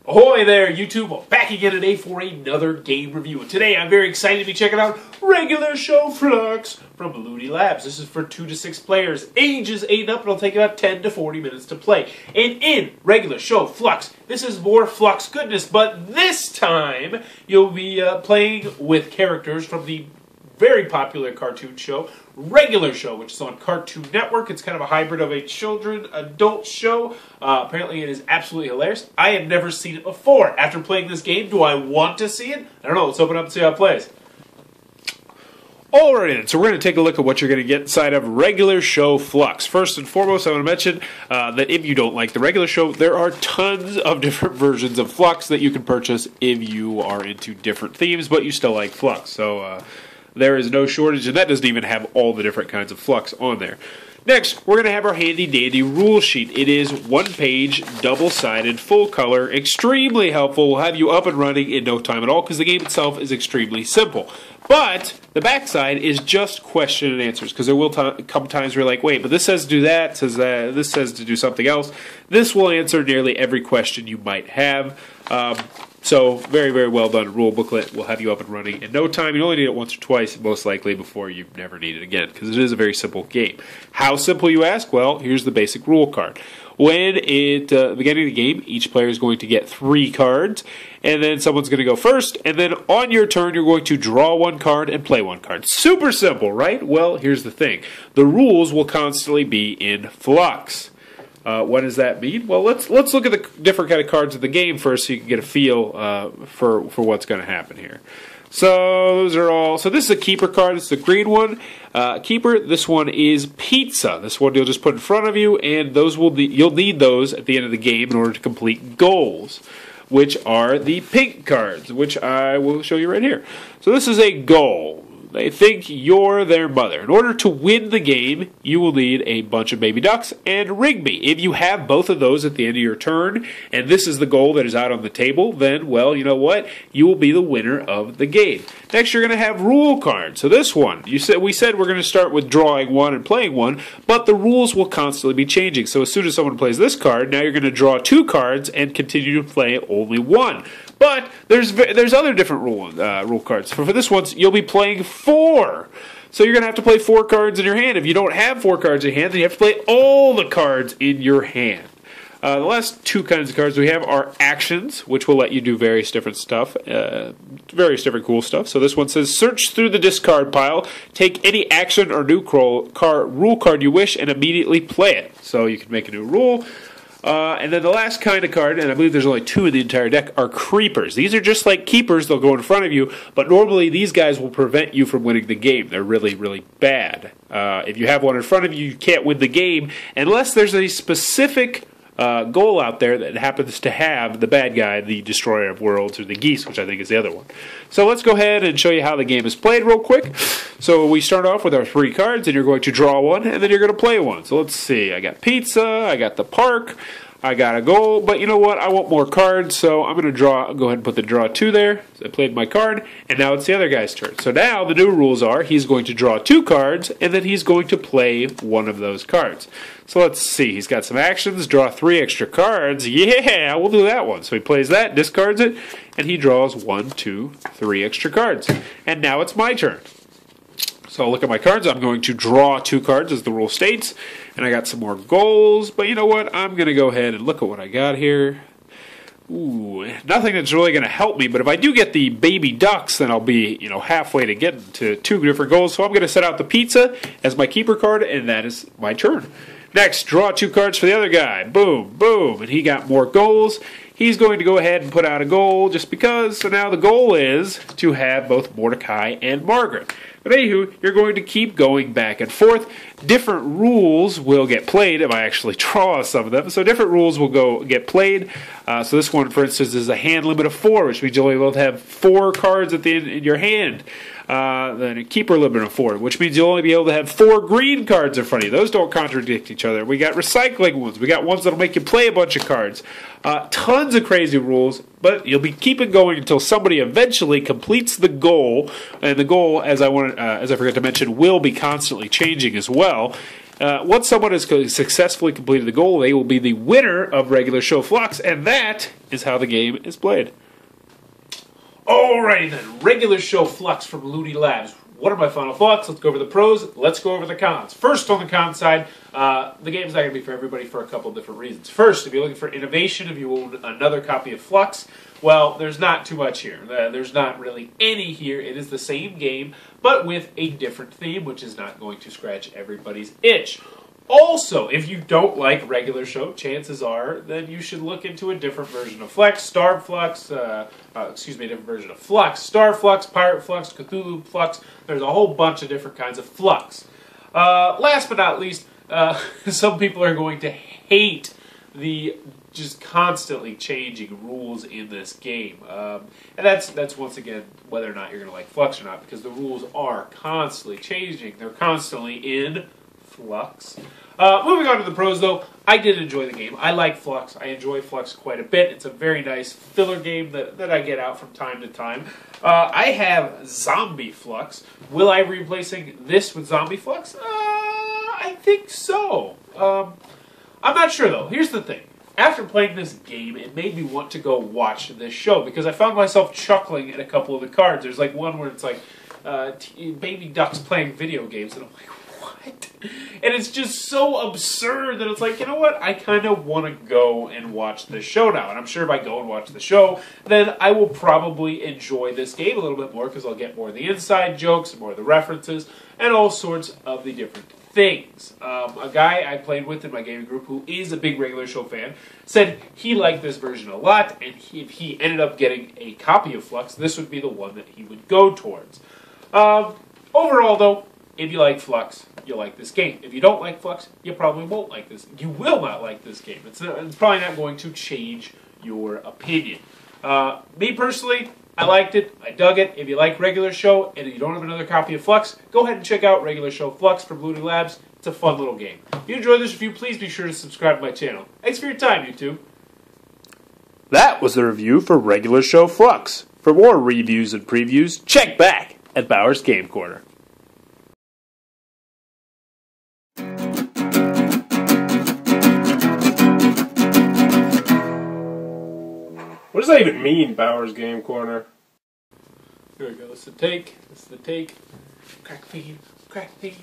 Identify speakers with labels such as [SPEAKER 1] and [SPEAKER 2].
[SPEAKER 1] Ahoy there, YouTube! Well, back again today for another game review. And today I'm very excited to be checking out regular Show Fluxx from Looney Labs. This is for 2 to 6 players, ages 8 and up, and it'll take about 10 to 40 minutes to play. And in regular Show Fluxx, this is more Fluxx goodness, but this time you'll be playing with characters from the very popular cartoon show, Regular Show, which is on Cartoon Network. It's kind of a hybrid of a children-adult show. Apparently it is absolutely hilarious. I have never seen it before. After playing this game, do I want to see it? I don't know. Let's open it up and see how it plays. Alright, so we're going to take a look at what you're going to get inside of Regular Show Fluxx. First and foremost, I want to mention that if you don't like the regular show, there are tons of different versions of Fluxx that you can purchase if you are into different themes, but you still like Fluxx. So, there is no shortage, and that doesn't even have all the different kinds of Fluxx on there. Next, we're going to have our handy-dandy rule sheet. It is one-page, double-sided, full-color, extremely helpful. Will have you up and running in no time at all because the game itself is extremely simple. But the backside is just question and answers because there will come times where you're like, wait, but this says do that, this says to do something else. This will answer nearly every question you might have. So, very, very well done. Rule booklet will have you up and running in no time. You only need it once or twice, most likely, before you never need it again, because it is a very simple game. How simple, you ask? Well, here's the basic rule card. When at the beginning of the game, each player is going to get 3 cards, and then someone's going to go first, and then on your turn, you're going to draw 1 card and play 1 card. Super simple, right? Well, here's the thing. The rules will constantly be in Fluxx. What does that mean? Well, let's look at the different kind of cards of the game first, so you can get a feel for what's going to happen here. So those are all. So this is a keeper card. It's the green one. Keeper. This one is pizza. This one you'll just put in front of you, and those you'll need those at the end of the game in order to complete goals, which are the pink cards, which I will show you right here. So this is a goal. They think you're their mother. In order to win the game, you will need a bunch of baby ducks and Rigby. If you have both of those at the end of your turn, and this is the goal that is out on the table, then, well, you know what? You will be the winner of the game. Next, you're going to have rule cards. So this one, we said we're going to start with drawing 1 and playing 1, but the rules will constantly be changing. So as soon as someone plays this card, now you're going to draw 2 cards and continue to play only 1. But there's other different rule cards. For this one, you'll be playing 4. So you're going to have to play 4 cards in your hand. If you don't have 4 cards in your hand, then you have to play all the cards in your hand. The last 2 kinds of cards we have are actions, which will let you do various different stuff, various different cool stuff. So this one says, search through the discard pile, take any action or new rule card you wish, and immediately play it. So you can make a new rule. And then the last kind of card, and I believe there's only 2 in the entire deck, are creepers. These are just like keepers. They'll go in front of you, but normally these guys will prevent you from winning the game. They're really, really bad. If you have one in front of you, you can't win the game unless there's a specific goal out there that happens to have the bad guy, the destroyer of worlds, or the geese, which I think is the other one. So let's go ahead and show you how the game is played real quick. So we start off with our 3 cards, and you're going to draw 1, and then you're going to play 1. So let's see. I got pizza, I got the park, I got a goal, but you know what? I want more cards, so I'm going to go ahead and put the draw 2 there. So I played my card, and now it's the other guy's turn. So now the new rules are he's going to draw 2 cards, and then he's going to play 1 of those cards. So let's see. He's got some actions, draw 3 extra cards. Yeah, we'll do that one. So he plays that, discards it, and he draws 1, 2, 3 extra cards. And now it's my turn. So I'll look at my cards. I'm going to draw 2 cards, as the rule states. And I got some more goals. But you know what? I'm going to go ahead and look at what I got here. Ooh, nothing that's really going to help me. But if I do get the baby ducks, then I'll be, halfway to getting to 2 different goals. So I'm going to set out the pizza as my keeper card, and that is my turn. Next, draw 2 cards for the other guy. Boom, boom. And he got more goals. He's going to go ahead and put out a goal just because. So now the goal is to have both Mordecai and Margaret. But anywho, you're going to keep going back and forth. Different rules will get played if I actually draw some of them. So different rules will get played. So this one, for instance, is a hand limit of 4, which means you'll only be able to have 4 cards at the end in your hand. Then a keeper limit of 4, which means you'll only be able to have 4 green cards in front of you. Those don't contradict each other. We got recycling ones. We got ones that'll make you play a bunch of cards. Tons of crazy rules, but you'll be keeping going until somebody eventually completes the goal. And the goal, as I forgot to mention, will be constantly changing as well. Once someone has successfully completed the goal, they will be the winner of regular Show Fluxx, and that is how the game is played. Alrighty then, regular Show Fluxx from Looney Labs. What are my final thoughts? Let's go over the pros. Let's go over the cons. First, on the con side, the game's not going to be for everybody for a couple of different reasons. First, if you're looking for innovation, if you own another copy of Fluxx, well, there's not too much here. There's not really any here. It is the same game, but with a different theme, which is not going to scratch everybody's itch. Also, if you don't like regular Show, chances are then you should look into a different version of Fluxx, Star Fluxx, a different version of Fluxx, Star Fluxx, Pirate Fluxx, Cthulhu Fluxx. There's a whole bunch of different kinds of Fluxx. Last but not least, some people are going to hate the just constantly changing rules in this game. And that's once again whether or not you're going to like Fluxx or not, because the rules are constantly changing. They're constantly in Fluxx. Moving on to the pros, though, I did enjoy the game. I like Fluxx. I enjoy Fluxx quite a bit. It's a very nice filler game that I get out from time to time. I have Zombie Fluxx. Will I be replacing this with Zombie Fluxx? I think so. I'm not sure, though. Here's the thing. After playing this game, it made me want to go watch this show, because I found myself chuckling at a couple of the cards. There's like one where it's like baby ducks playing video games, and I'm like, what? And it's just so absurd that it's like, you know what? I kind of want to go and watch this show now. And I'm sure if I go and watch the show, then I will probably enjoy this game a little bit more, because I'll get more of the inside jokes, more of the references, and all sorts of the different things. A guy I played with in my gaming group who is a big regular Show fan said he liked this version a lot, and if he ended up getting a copy of Fluxx, this would be the one that he would go towards. Overall, though, if you like Fluxx, you'll like this game. If you don't like Fluxx, you probably won't like this. You will not like this game. It's probably not going to change your opinion. Me personally, I liked it. I dug it. If you like regular Show and you don't have another copy of Fluxx, go ahead and check out regular Show Fluxx from Looney Labs. It's a fun little game. If you enjoyed this review, please be sure to subscribe to my channel. Thanks for your time, YouTube. That was the review for regular Show Fluxx. For more reviews and previews, check back at Bauer's Game Corner.
[SPEAKER 2] What does that even mean, Bauer's Game Corner?
[SPEAKER 1] Here we go. This is the take. This is the take. Crack feed. Crack feed.